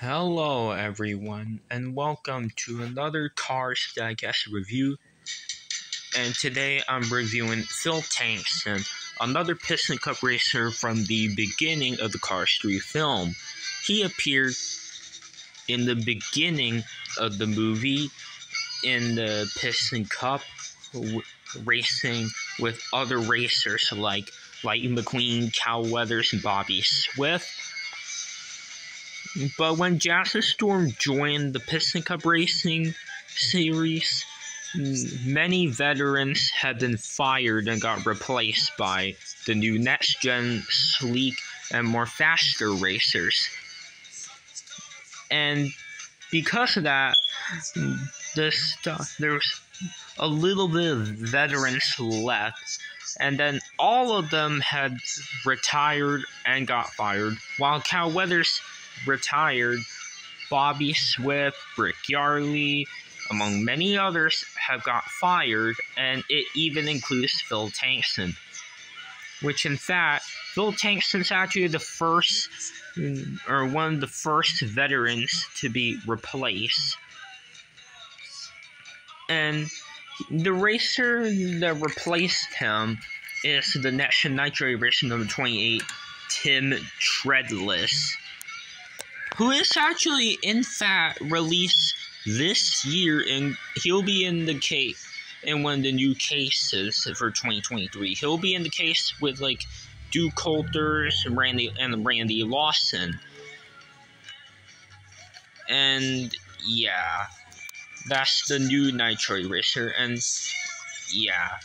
Hello everyone and welcome to another Cars Digest review, and today I'm reviewing Phil Tankson, another Piston Cup racer from the beginning of the Cars 3 film. He appeared in the beginning of the movie in the Piston Cup, racing with other racers like Lightning McQueen, Cal Weathers, and Bobby Swift. But when Jason Storm joined the Piston Cup Racing series, many veterans had been fired and got replaced by the new next-gen, sleek, and more faster racers. And because of that, there's a little bit of veterans left, and then all of them had retired and got fired, while Cal Weathers retired. Bobby Swift, Rick Yarley, among many others, have got fired, and it even includes Phil Tankson. Which, in fact, Phil Tankson's actually the first, or one of the first veterans to be replaced. And the racer that replaced him is the Next Gen Nitro racer number 28, Tim Treadless, who is actually, in fact, released this year, and he'll be in the case in one of the new cases for 2023. He'll be in the case with Duke Coulters and Randy Lawson. And yeah, that's the new Nitro racer, and yeah.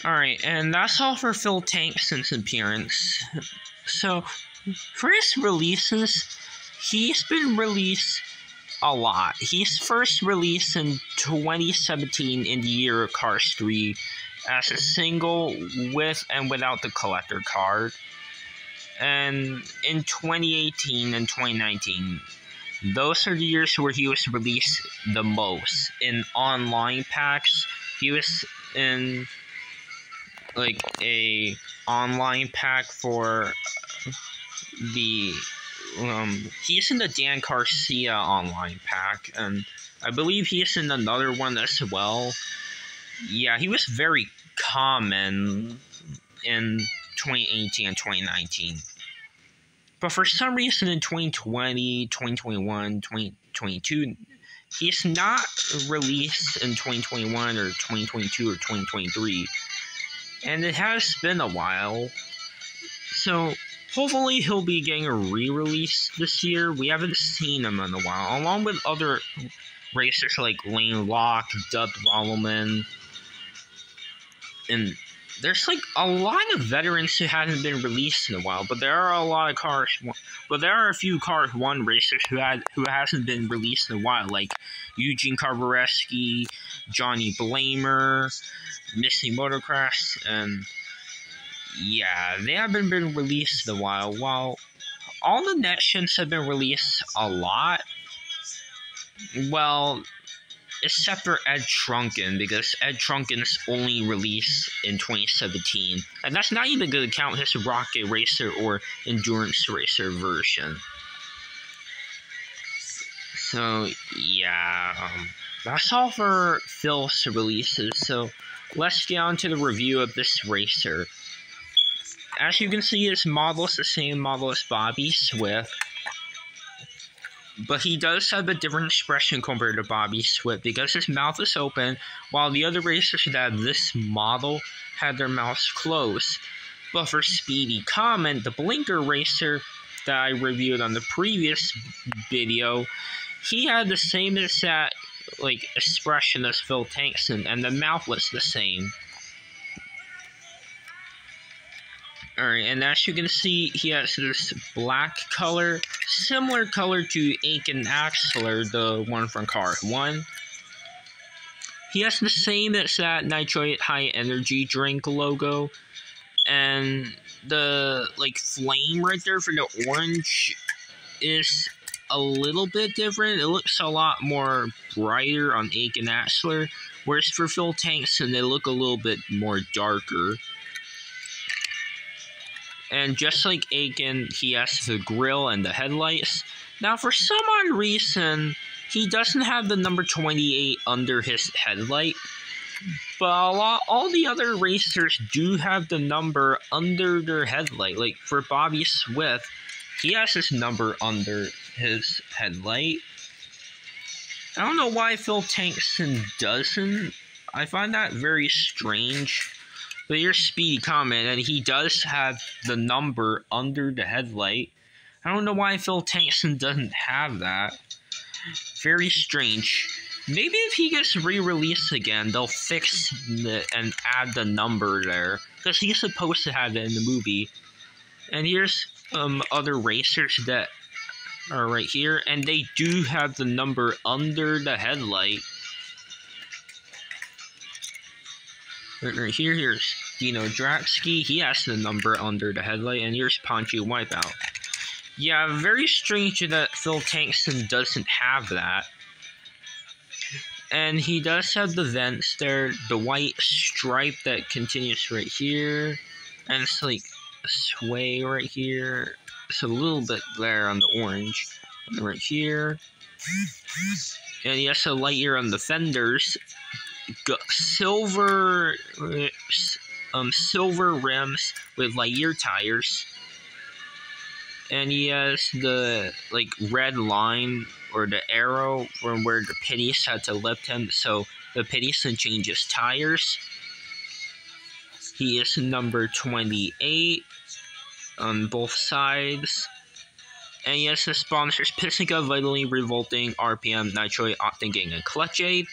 Alright, and that's all for Phil Tankson's appearance. So, for his releases, he's been released a lot. He's first released in 2017 in the year of Cars 3 as a single with and without the collector card. And in 2018 and 2019, those are the years where he was released the most. In online packs, he was in a online pack for the he's in the Dan Garcia online pack, and I believe he's in another one as well. Yeah, he was very common in 2018 and 2019. But for some reason in 2020, 2021, 2022, he's not released in 2021 or 2022 or 2023. And it has been a while. So hopefully he'll be getting a re-release this year. We haven't seen him in a while, along with other racers like Lane Locke, Doug Rolleman, and there's a lot of veterans who haven't been released in a while. But there are a lot of there are a few Cars 1 racers who hasn't been released in a while, like Eugene Karbareski, Johnny Blamer, Missy Motocross, and yeah, they haven't been released in a while. While all the Next-Gens have been released a lot, well, except for Ed Trunken, because Ed Trunken's only released in 2017, and that's not even going to count his Rocket Racer or Endurance Racer version. So yeah, that's all for Phil's releases. So let's get on to the review of this racer. As you can see, his model is the same model as Bobby Swift, but he does have a different expression compared to Bobby Swift because his mouth is open, while the other racers that have this model had their mouths closed. But for Speedy Common, the blinker racer that I reviewed on the previous video, he had the same exact expression as Phil Tankson, and the mouth was the same. Alright, and as you can see, he has this black color, similar color to Aiken Axler, the one from Cars 1. He has the same exact Nitro High Energy drink logo, and the flame right there for the orange is a little bit different. It looks a lot more brighter on Aiken Axler, whereas for Phil Tankson, they look a little bit more darker. And just like Aiken, he has the grill and the headlights. Now, for some odd reason, he doesn't have the number 28 under his headlight. But all the other racers do have the number under their headlight. Like for Bobby Swift, he has his number under his headlight. I don't know why Phil Tankson doesn't. I find that very strange. But here's Speedy comment, and he does have the number under the headlight. I don't know why Phil Tankson doesn't have that. Very strange. Maybe if he gets re-released again, they'll fix it and add the number there. Because he's supposed to have it in the movie. And here's other racers that are right here. And they do have the number under the headlight. Right here, here's Dino Draxky. He has the number under the headlight. And here's Poncho Wipeout. Yeah, very strange that Phil Tankson doesn't have that. And he does have the vents there, the white stripe that continues right here. And it's like a sway right here. It's a little bit there on the orange. And right here. And he has a light here on the fenders. Silver rims with Lightyear tires. And he has the red line or the arrow from where the pitties had to lift him, so the pitties can change his tires. He is number 28 on both sides. And he has the sponsors Pisnica, Vitally Revolting, RPM, Nitroid, Octane Gang, and Clutch Aid.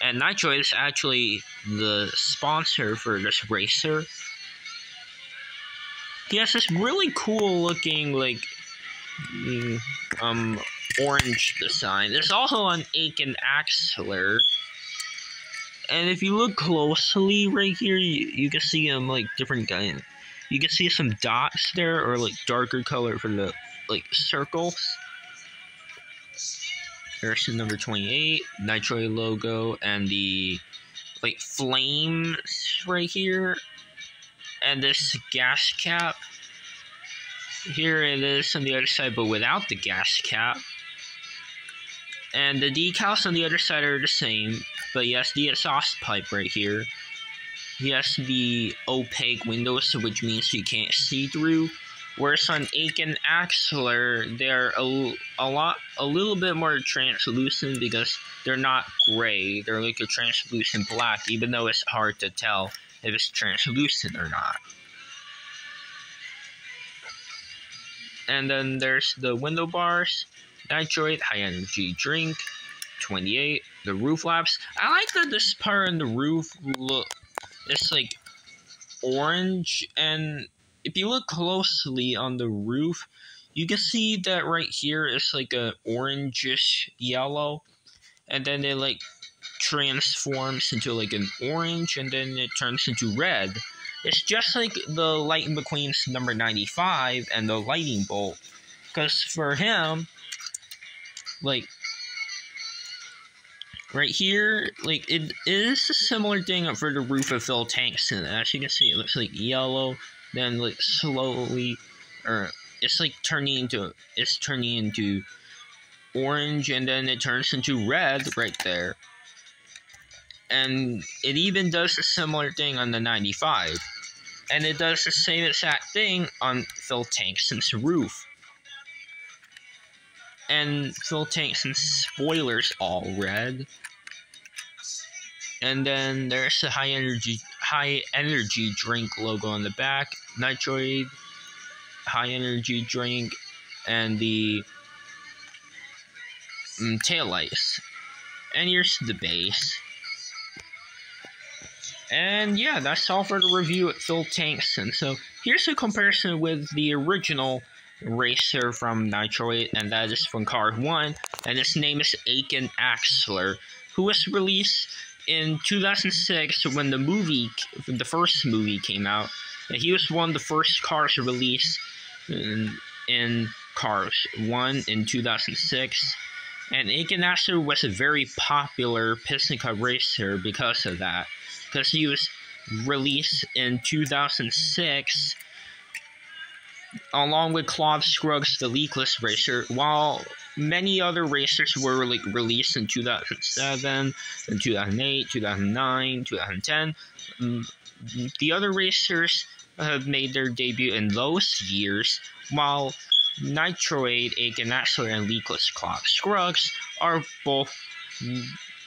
And Nitroid is actually the sponsor for this racer. He has this really cool looking orange design. There's also an Aiken Axler. And if you look closely right here, you can see him different guys. You can see some dots there, or darker color for the circles. There's the number 28, Nitroid logo, and the flames right here. And this gas cap. Here it is on the other side, but without the gas cap. And the decals on the other side are the same, but he has the exhaust pipe right here. He has the opaque windows, which means you can't see through. Whereas on Aiken Axler, they're a little bit more translucent because they're not gray. They're like a translucent black, even though it's hard to tell if it's translucent or not. And then there's the window bars, Nitroid, High Energy Drink, 28, the roof flaps. I like that this part on the roof it's orange, and if you look closely on the roof, you can see that right here it's a orangish yellow, and then it transforms into an orange, and then it turns into red. It's just like the Lightning McQueen's number 95 and the lightning bolt, because for him, right here, it is a similar thing for the roof of Phil Tankson. As you can see, it looks yellow, then slowly, or it's turning into orange, and then it turns into red right there. And it even does a similar thing on the 95. And it does the same exact thing on Phil Tankson's roof. And Phil Tankson's spoilers all red. And then there's the high energy drink logo on the back, Nitroid, high energy drink, and the taillights. And here's the base. And yeah, that's all for the review at Phil Tankson. So here's a comparison with the original racer from Nitroid, and that is from Car 1, and his name is Aiken Axler, who was released in 2006 when the first movie came out. And he was one of the first cars released in Cars 1 in 2006. And Aiken Axler was a very popular piston cup racer because of that. Because he was released in 2006 along with Claude Scruggs, the leakless racer, while many other racers were released in 2007, in 2008, 2009, 2010. The other racers have made their debut in those years, while Nitroid, Aiken Nassler, and leakless Claude Scruggs are both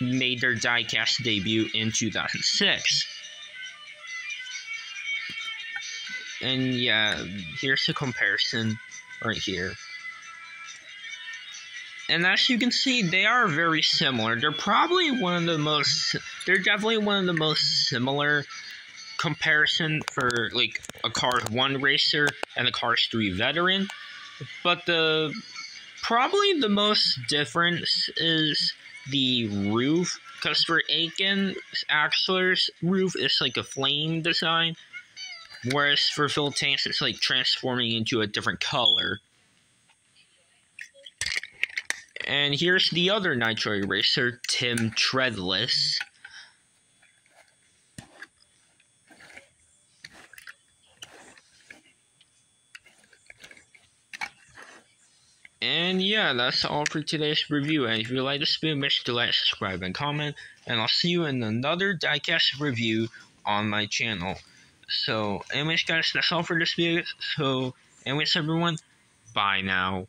made their diecast debut in 2006. And yeah, here's a comparison right here. And as you can see, they are very similar. They're definitely one of the most similar comparison for like a Cars 1 racer and a Cars 3 veteran. But probably the most difference is the roof, because for Aiken Axler's roof is like a flame design, whereas for Phil Tankson it's like transforming into a different color. And here's the other Nitro racer, Tim Treadless. And yeah, that's all for today's review. And if you like this video, make sure to like, subscribe, and comment. And I'll see you in another diecast review on my channel. So, anyways, guys, that's all for this video. So, anyways, everyone, bye now.